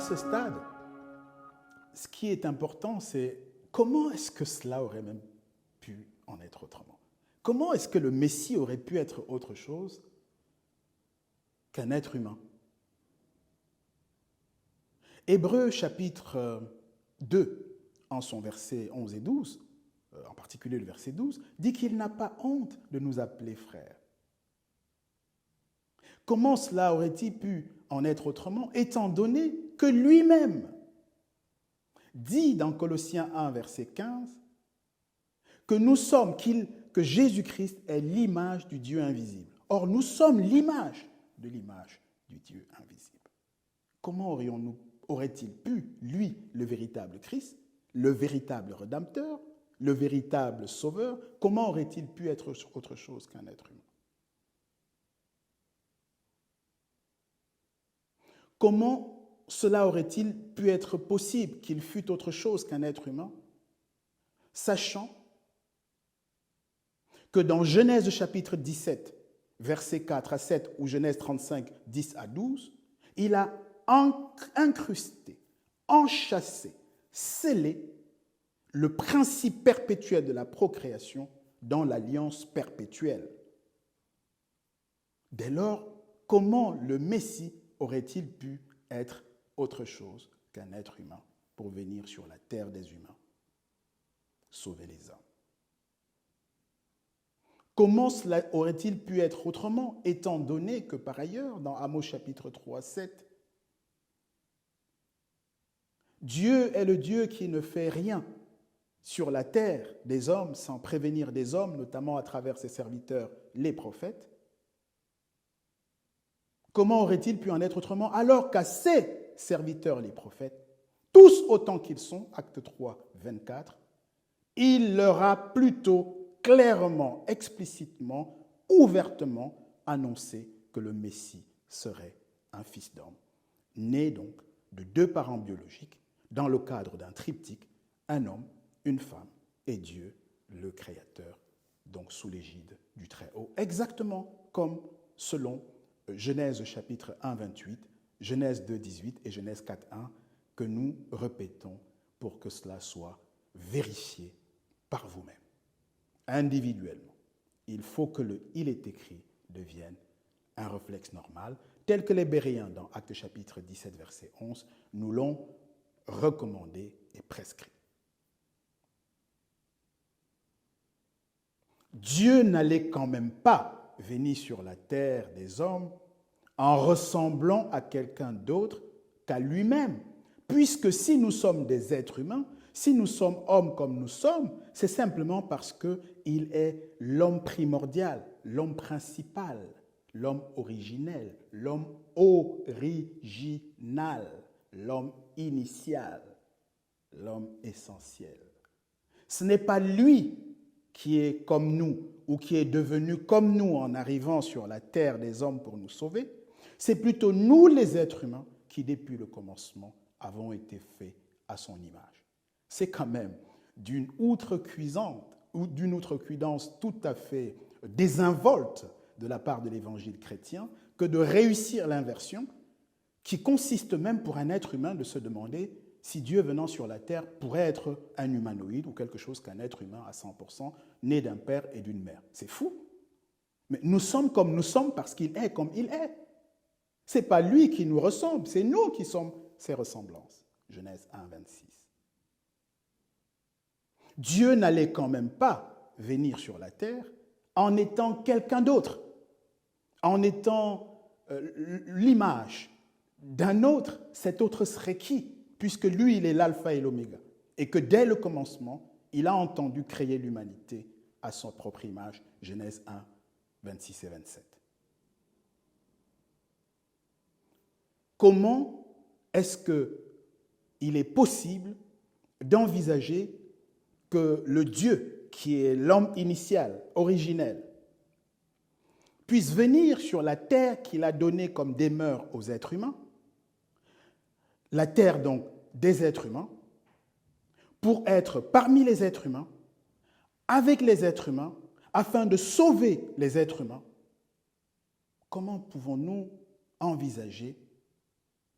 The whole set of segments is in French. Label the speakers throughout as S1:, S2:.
S1: ce stade, ce qui est important, c'est comment est-ce que cela aurait même pu en être autrement? Comment est-ce que le Messie aurait pu être autre chose qu'un être humain? Hébreux chapitre 2, en son verset 11 et 12, en particulier le verset 12, dit qu'il n'a pas honte de nous appeler frères. Comment cela aurait-il pu en être autrement, étant donné que lui-même dit dans Colossiens 1, verset 15, que nous sommes, que Jésus-Christ est l'image du Dieu invisible. Or, nous sommes l'image de l'image du Dieu invisible. Comment aurait-il pu, lui, le véritable Christ, le véritable Rédempteur, le véritable Sauveur, comment aurait-il pu être autre chose qu'un être humain? Comment cela aurait-il pu être possible qu'il fût autre chose qu'un être humain, sachant que dans Genèse chapitre 17, versets 4 à 7, ou Genèse 35, 10 à 12, il a incrusté, enchâssé, scellé le principe perpétuel de la procréation dans l'alliance perpétuelle. Dès lors, comment le Messie aurait-il pu être autre chose qu'un être humain pour venir sur la terre des humains, sauver les hommes? Comment cela aurait-il pu être autrement, étant donné que par ailleurs, dans Amos chapitre 3, 7, Dieu est le Dieu qui ne fait rien sur la terre des hommes sans prévenir des hommes, notamment à travers ses serviteurs, les prophètes. Comment aurait-il pu en être autrement alors qu'à ses serviteurs, les prophètes, tous autant qu'ils sont, acte 3, 24, il leur a plutôt clairement, explicitement, ouvertement annoncé que le Messie serait un fils d'homme, né donc de deux parents biologiques, dans le cadre d'un triptyque, un homme, une femme et Dieu, le Créateur, donc sous l'égide du Très-Haut, exactement comme selon Genèse chapitre 1, 28, Genèse 2, 18 et Genèse 4, 1, que nous répétons pour que cela soit vérifié par vous-même. Individuellement, il faut que le « il est écrit » devienne un réflexe normal, tel que les Béréens, dans Actes chapitre 17, verset 11, nous l'ont recommandé et prescrit. Dieu n'allait quand même pas venir sur la terre des hommes en ressemblant à quelqu'un d'autre qu'à lui-même, puisque si nous sommes des êtres humains, si nous sommes hommes comme nous sommes, c'est simplement parce qu'il est l'homme primordial, l'homme principal, l'homme originel, l'homme original, l'homme initial, l'homme essentiel. Ce n'est pas lui qui est comme nous ou qui est devenu comme nous en arrivant sur la terre des hommes pour nous sauver, c'est plutôt nous les êtres humains qui, depuis le commencement, avons été faits à son image. C'est quand même d'une outrecuidance tout à fait désinvolte de la part de l'évangile chrétien que de réussir l'inversion qui consiste même pour un être humain de se demander si Dieu venant sur la terre pourrait être un humanoïde ou quelque chose qu'un être humain à 100%, né d'un père et d'une mère. C'est fou. Mais nous sommes comme nous sommes parce qu'il est comme il est. Ce n'est pas lui qui nous ressemble, c'est nous qui sommes ses ressemblances. Genèse 1, 26. Dieu n'allait quand même pas venir sur la terre en étant quelqu'un d'autre, en étant l'image d'un autre. Cet autre serait qui? Puisque lui, il est l'alpha et l'oméga. Et que dès le commencement, il a entendu créer l'humanité à son propre image. Genèse 1, 26 et 27. Comment est-ce qu'il est possible d'envisager que le Dieu, qui est l'homme initial, originel, puisse venir sur la terre qu'il a donnée comme demeure aux êtres humains, la terre donc des êtres humains, pour être parmi les êtres humains, avec les êtres humains, afin de sauver les êtres humains? Comment pouvons-nous envisager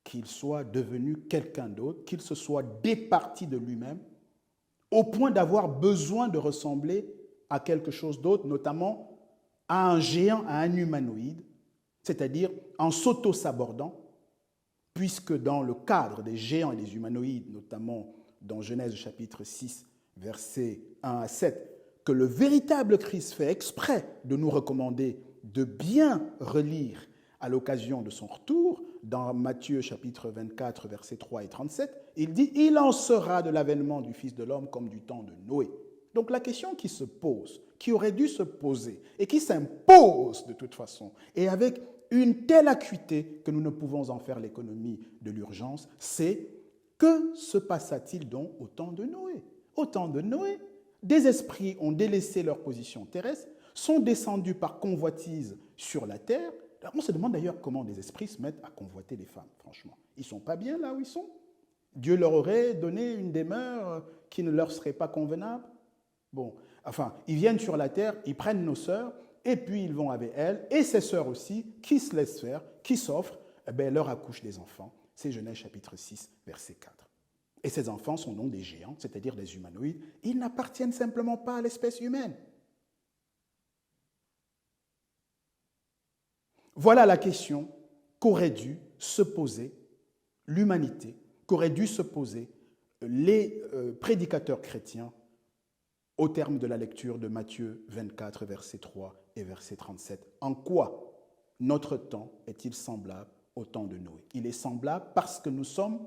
S1: qu'il soit devenu quelqu'un d'autre, qu'il se soit départi de lui-même, au point d'avoir besoin de ressembler à quelque chose d'autre, notamment à un géant, à un humanoïde, c'est-à-dire en s'auto-sabordant, puisque dans le cadre des géants et des humanoïdes, notamment dans Genèse chapitre 6, versets 1 à 7, que le véritable Christ fait exprès de nous recommander de bien relire à l'occasion de son retour, dans Matthieu chapitre 24, versets 3 et 37, il dit « Il en sera de l'avènement du Fils de l'homme comme du temps de Noé ». Donc la question qui se pose, qui aurait dû se poser et qui s'impose de toute façon, et avec une telle acuité que nous ne pouvons en faire l'économie de l'urgence, c'est que se passa-t-il donc au temps de Noé? Au temps de Noé, des esprits ont délaissé leur position terrestre, sont descendus par convoitise sur la terre. Alors on se demande d'ailleurs comment des esprits se mettent à convoiter les femmes, franchement. Ils ne sont pas bien là où ils sont. Dieu leur aurait donné une demeure qui ne leur serait pas convenable. Bon, enfin, ils viennent sur la terre, ils prennent nos sœurs, et puis ils vont avec elles, et ces sœurs aussi, qui se laissent faire, qui s'offrent, eh bien, leur accouchent des enfants. C'est Genèse chapitre 6, verset 4. Et ces enfants sont donc des géants, c'est-à-dire des humanoïdes. Ils n'appartiennent simplement pas à l'espèce humaine. Voilà la question qu'aurait dû se poser l'humanité, qu'auraient dû se poser les prédicateurs chrétiens au terme de la lecture de Matthieu 24, verset 3 et verset 37. En quoi notre temps est-il semblable au temps de Noé? Il est semblable parce que nous sommes,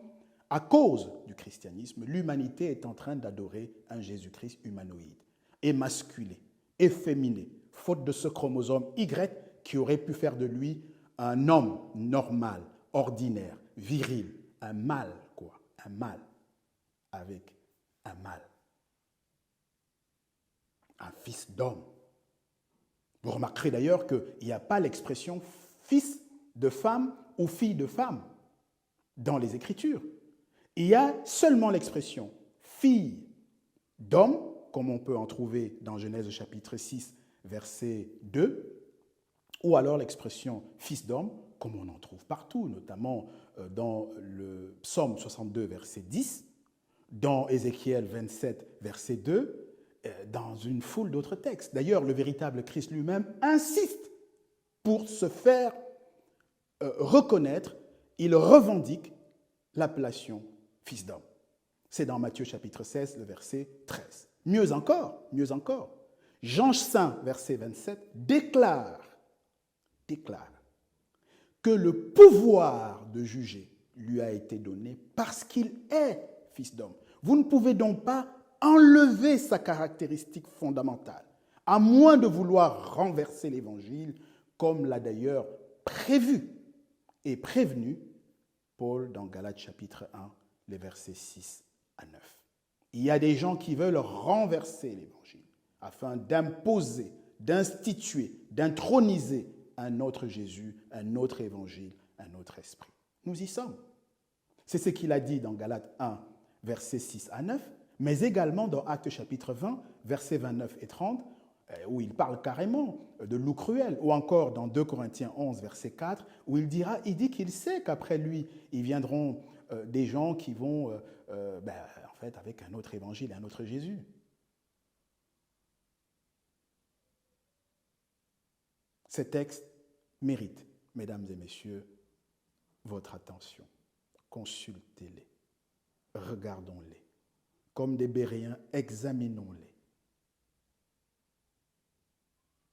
S1: à cause du christianisme, l'humanité est en train d'adorer un Jésus-Christ humanoïde, émasculé, efféminé, faute de ce chromosome Y qui aurait pu faire de lui un homme normal, ordinaire, viril, un mâle, quoi, un mâle, avec un mâle. Un fils d'homme. Vous remarquerez d'ailleurs qu'il n'y a pas l'expression fils de femme ou fille de femme dans les Écritures. Il y a seulement l'expression fille d'homme, comme on peut en trouver dans Genèse chapitre 6, verset 2, ou alors l'expression fils d'homme, comme on en trouve partout, notamment dans le psaume 62, verset 10, dans Ézéchiel 27, verset 2, dans une foule d'autres textes. D'ailleurs, le véritable Christ lui-même insiste pour se faire reconnaître, il revendique l'appellation fils d'homme. C'est dans Matthieu chapitre 16, le verset 13. Mieux encore, Jean 5, verset 27, déclare que le pouvoir de juger lui a été donné parce qu'il est fils d'homme. Vous ne pouvez donc pas enlever sa caractéristique fondamentale, à moins de vouloir renverser l'Évangile, comme l'a d'ailleurs prévu et prévenu Paul dans Galates chapitre 1, les versets 6 à 9. Il y a des gens qui veulent renverser l'Évangile afin d'imposer, d'instituer, d'introniser un autre Jésus, un autre Évangile, un autre esprit. Nous y sommes. C'est ce qu'il a dit dans Galates 1, versets 6 à 9, mais également dans Actes chapitre 20, versets 29 et 30, où il parle carrément de loup cruel, ou encore dans 2 Corinthiens 11, verset 4, où il dit qu'il sait qu'après lui, ils viendront des gens qui vont, en fait, avec un autre évangile, un autre Jésus. Ces textes méritent, mesdames et messieurs, votre attention. Consultez-les, regardons-les. Comme des Béréens, examinons-les.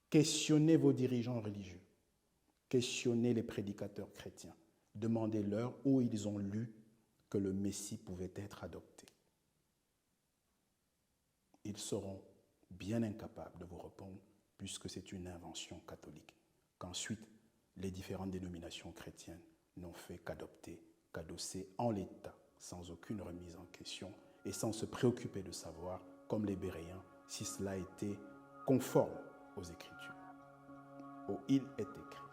S1: Questionnez vos dirigeants religieux. Questionnez les prédicateurs chrétiens. Demandez-leur où ils ont lu que le Messie pouvait être adopté. Ils seront bien incapables de vous répondre puisque c'est une invention catholique, qu'ensuite les différentes dénominations chrétiennes n'ont fait qu'adopter, qu'adosser en l'état, sans aucune remise en question et sans se préoccuper de savoir, comme les Béréens, si cela était conforme aux Écritures. Où il est écrit.